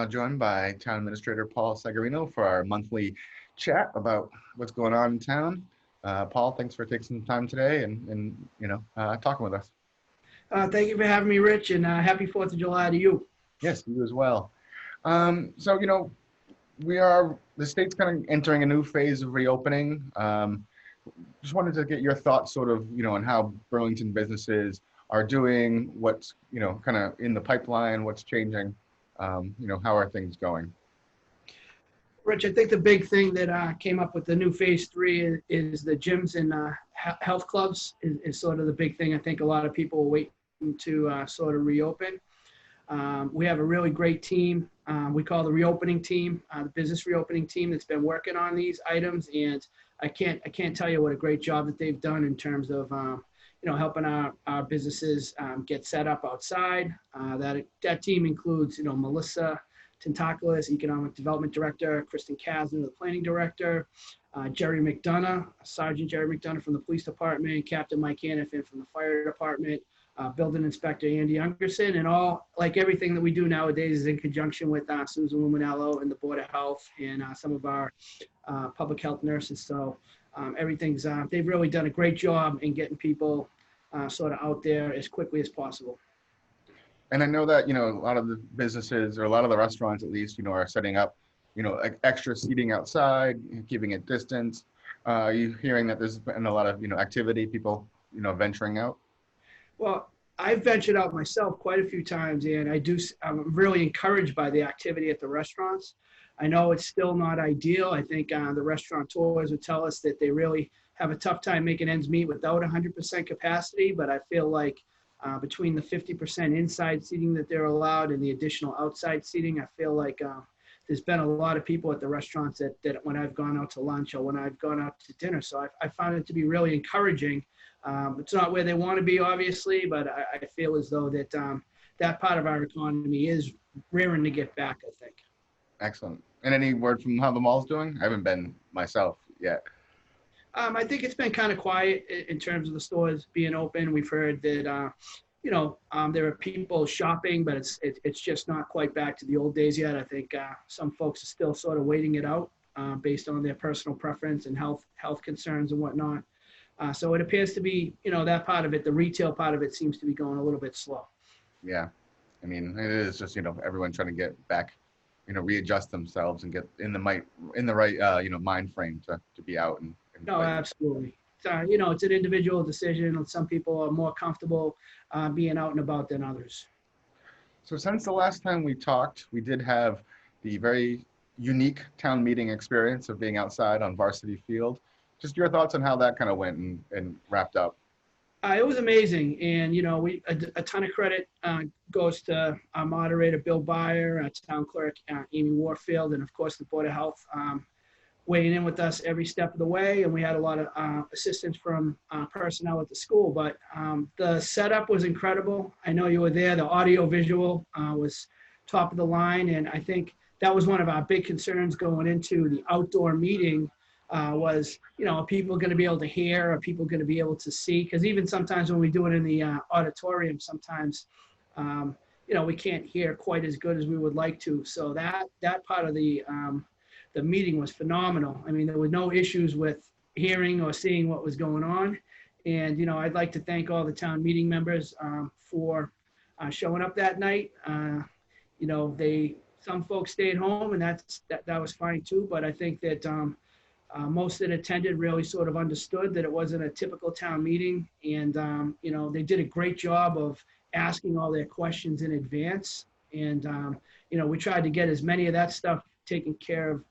now joined by Town Administrator Paul Sagarino for our monthly chat about what's going on in town. Paul, thanks for taking some time today and talking with us. Thank you for having me, Rich, and happy 4th of July to you. Yes, you as well. The state's kind of entering a new phase of reopening. Just wanted to get your thoughts sort of, on how Burlington businesses are doing, what's, kind of in the pipeline, what's changing, how are things going? Rich, I think the big thing that came up with the new phase 3 is the gyms and health clubs is sort of the big thing. I think a lot of people are waiting to sort of reopen. We have a really great team. We call the reopening team, the business reopening team that's been working on these items. And I can't tell you what a great job that they've done in terms of, helping our businesses get set up outside. That team includes, Melissa Tentacolis, Economic Development Director, Kristen Kasner, the Planning Director, Jerry McDonough, Sergeant Jerry McDonough from the Police Department, Captain Mike Hannafin from the Fire Department, Building Inspector Andy Ungerson, and all, like everything that we do nowadays is in conjunction with Susan Luminello and the Board of Health and some of our public health nurses. So everything's, they've really done a great job in getting people sort of out there as quickly as possible. And I know that, a lot of the businesses or a lot of the restaurants, at least, are setting up, extra seating outside, keeping it distance. Are you hearing that there's been a lot of, activity, people, venturing out? Well, I've ventured out myself quite a few times, and I'm really encouraged by the activity at the restaurants. I know it's still not ideal. I think the restaurateurs would tell us that they really have a tough time making ends meet without 100% capacity, but I feel like between the 50% inside seating that they're allowed and the additional outside seating, I feel like there's been a lot of people at the restaurants that when I've gone out to lunch or when I've gone out to dinner. So I found it to be really encouraging. It's not where they want to be, obviously, but I feel as though that that part of our economy is rearing to get back, I think. Excellent. And any word from how the mall's doing? I haven't been myself yet. I think it's been kind of quiet in terms of the stores being open. We've heard that, there are people shopping, but it's just not quite back to the old days yet. I think some folks are still sort of waiting it out based on their personal preference and health concerns and whatnot. So it appears to be, that part of it, the retail part of it seems to be going a little bit slow. Yeah. I mean, it is just, everyone trying to get back, readjust themselves and get in the right, mind frame to be out and no, absolutely. It's an individual decision. Some people are more comfortable being out and about than others. So since the last time we talked, we did have the very unique town meeting experience of being outside on Varsity Field. Just your thoughts on how that kind of went and wrapped up. It was amazing. And, a ton of credit goes to our moderator, Bill Byer, our town clerk, Amy Warfield, and of course the Board of Health weighing in with us every step of the way. And we had a lot of assistance from personnel at the school, but the setup was incredible. I know you were there. The audio visual was top of the line. And I think that was one of our big concerns going into the outdoor meeting was, are people going to be able to hear? Are people going to be able to see? Because even sometimes when we do it in the auditorium, sometimes, we can't hear quite as good as we would like to. So that part of the meeting was phenomenal. I mean, there were no issues with hearing or seeing what was going on. And, I'd like to thank all the town meeting members for showing up that night. Some folks stayed home, and that was fine too. But I think that most that attended really sort of understood that it wasn't a typical town meeting. And, they did a great job of asking all their questions in advance. And, we tried to get as many of that stuff taken care of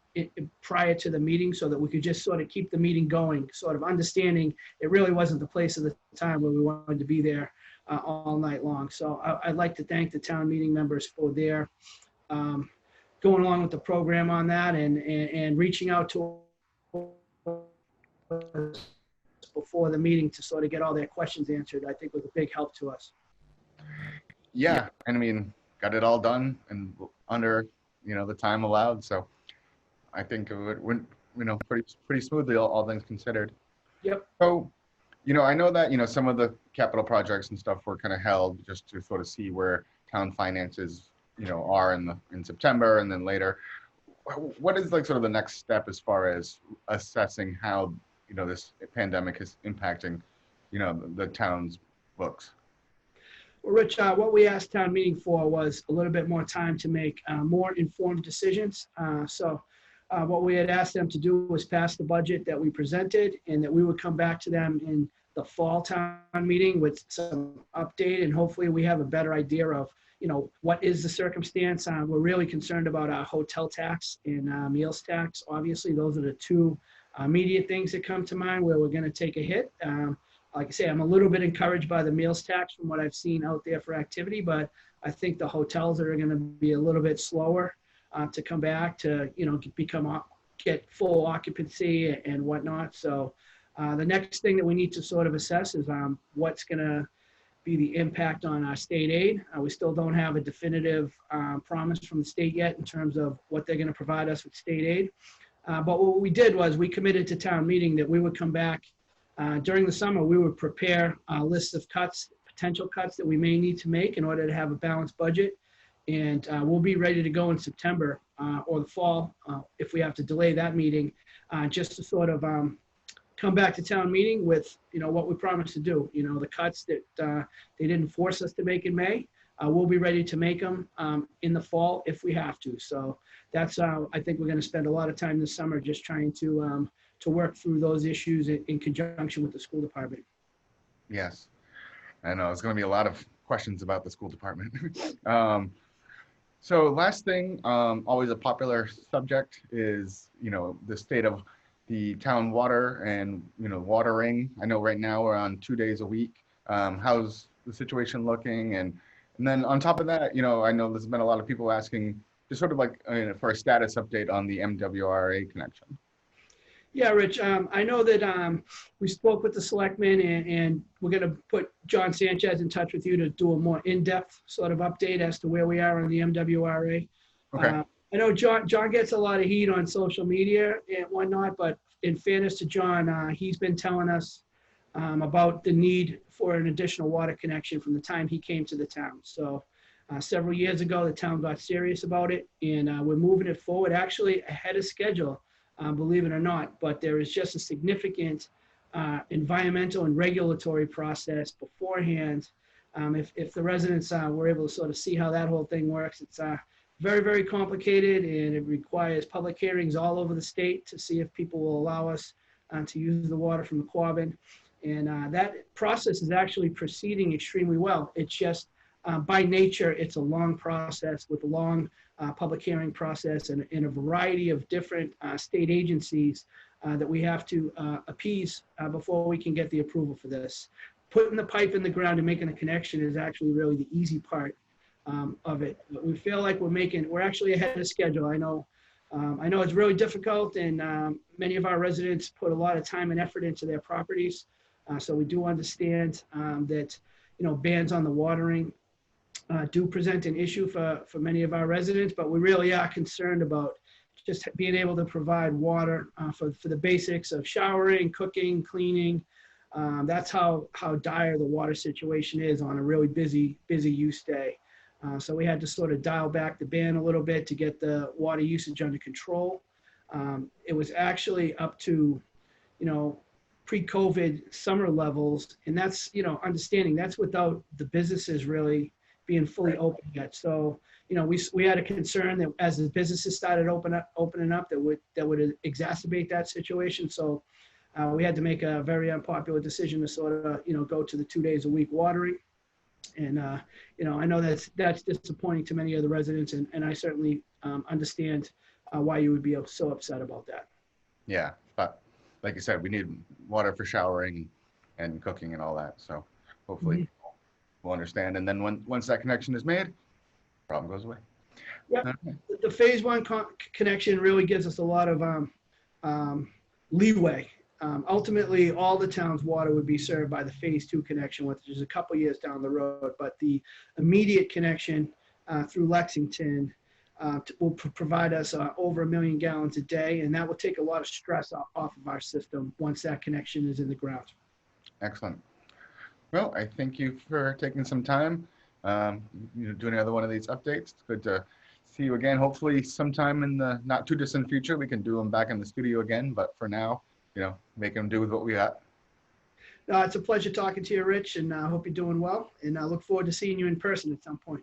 prior to the meeting so that we could just sort of keep the meeting going, sort of understanding it really wasn't the place of the time where we wanted to be there all night long. So I'd like to thank the town meeting members for their going along with the program on that and reaching out to before the meeting to sort of get all their questions answered. I think was a big help to us. Yeah, and I mean, got it all done and under, the time allowed. So I think it went, pretty smoothly, all things considered. Yep. So, I know that, some of the capital projects and stuff were kind of held just to sort of see where town finances, are in September and then later. What is like sort of the next step as far as assessing how, this pandemic is impacting, the town's books? Well, Rich, what we asked town meeting for was a little bit more time to make more informed decisions. So what we had asked them to do was pass the budget that we presented, and that we would come back to them in the fall town meeting with some update, and hopefully we have a better idea of, what is the circumstance. We're really concerned about our hotel tax and meals tax. Obviously, those are the two immediate things that come to mind where we're going to take a hit. Like I say, I'm a little bit encouraged by the meals tax from what I've seen out there for activity, but I think the hotels are going to be a little bit slower to come back to, get full occupancy and whatnot. So the next thing that we need to sort of assess is what's going to be the impact on our state aid. We still don't have a definitive promise from the state yet in terms of what they're going to provide us with state aid. But what we did was we committed to town meeting that we would come back during the summer. We would prepare a list of potential cuts that we may need to make in order to have a balanced budget. And we'll be ready to go in September or the fall if we have to delay that meeting, just to sort of come back to town meeting with, what we promised to do. The cuts that they didn't force us to make in May, we'll be ready to make them in the fall if we have to. So that's, I think we're going to spend a lot of time this summer just trying to work through those issues in conjunction with the school department. Yes, I know it's going to be a lot of questions about the school department. So last thing, always a popular subject is, the state of the town water and, watering. I know right now we're on 2 days a week. How's the situation looking? And then on top of that, I know there's been a lot of people asking just sort of like for a status update on the MWRA connection. Yeah, Rich, I know that we spoke with the selectmen, and we're going to put John Sanchez in touch with you to do a more in-depth sort of update as to where we are on the MWRA. Okay. I know John gets a lot of heat on social media and whatnot, but in fairness to John, he's been telling us about the need for an additional water connection from the time he came to the town. So several years ago, the town got serious about it, and we're moving it forward actually ahead of schedule. Believe it or not, but there is just a significant environmental and regulatory process beforehand. If the residents were able to sort of see how that whole thing works, it's very, very complicated, and it requires public hearings all over the state to see if people will allow us to use the water from the Quabbin. And that process is actually proceeding extremely well. It's just by nature, it's a long process with a long public hearing process and a variety of different state agencies that we have to appease before we can get the approval for this. Putting the pipe in the ground and making a connection is actually really the easy part of it. But we feel like we're actually ahead of schedule. I know it's really difficult, and many of our residents put a lot of time and effort into their properties. So we do understand that, bans on the watering do present an issue for many of our residents, but we really are concerned about just being able to provide water for the basics of showering, cooking, cleaning. That's how dire the water situation is on a really busy use day. So we had to sort of dial back the ban a little bit to get the water usage under control. It was actually up to, pre-COVID summer levels, and that's, understanding that's without the businesses really being fully open yet. So, we had a concern that as the businesses started opening up, that would exacerbate that situation. So we had to make a very unpopular decision to sort of, go to the 2 days a week watering. And, I know that's disappointing to many of the residents, and I certainly understand why you would be so upset about that. Yeah, but like you said, we need water for showering and cooking and all that. So hopefully we'll understand. And then once that connection is made, problem goes away. Yeah, okay. The phase one connection really gives us a lot of leeway. Ultimately, all the town's water would be served by the phase two connection, which is a couple years down the road. But the immediate connection through Lexington will provide us over 1 million gallons a day, and that will take a lot of stress off of our system once that connection is in the ground. Excellent. Well, I thank you for taking some time do another one of these updates. It's good to see you again. Hopefully sometime in the not too distant future, we can do them back in the studio again. But for now, make them do with what we got. It's a pleasure talking to you, Rich, and I hope you're doing well. And I look forward to seeing you in person at some point.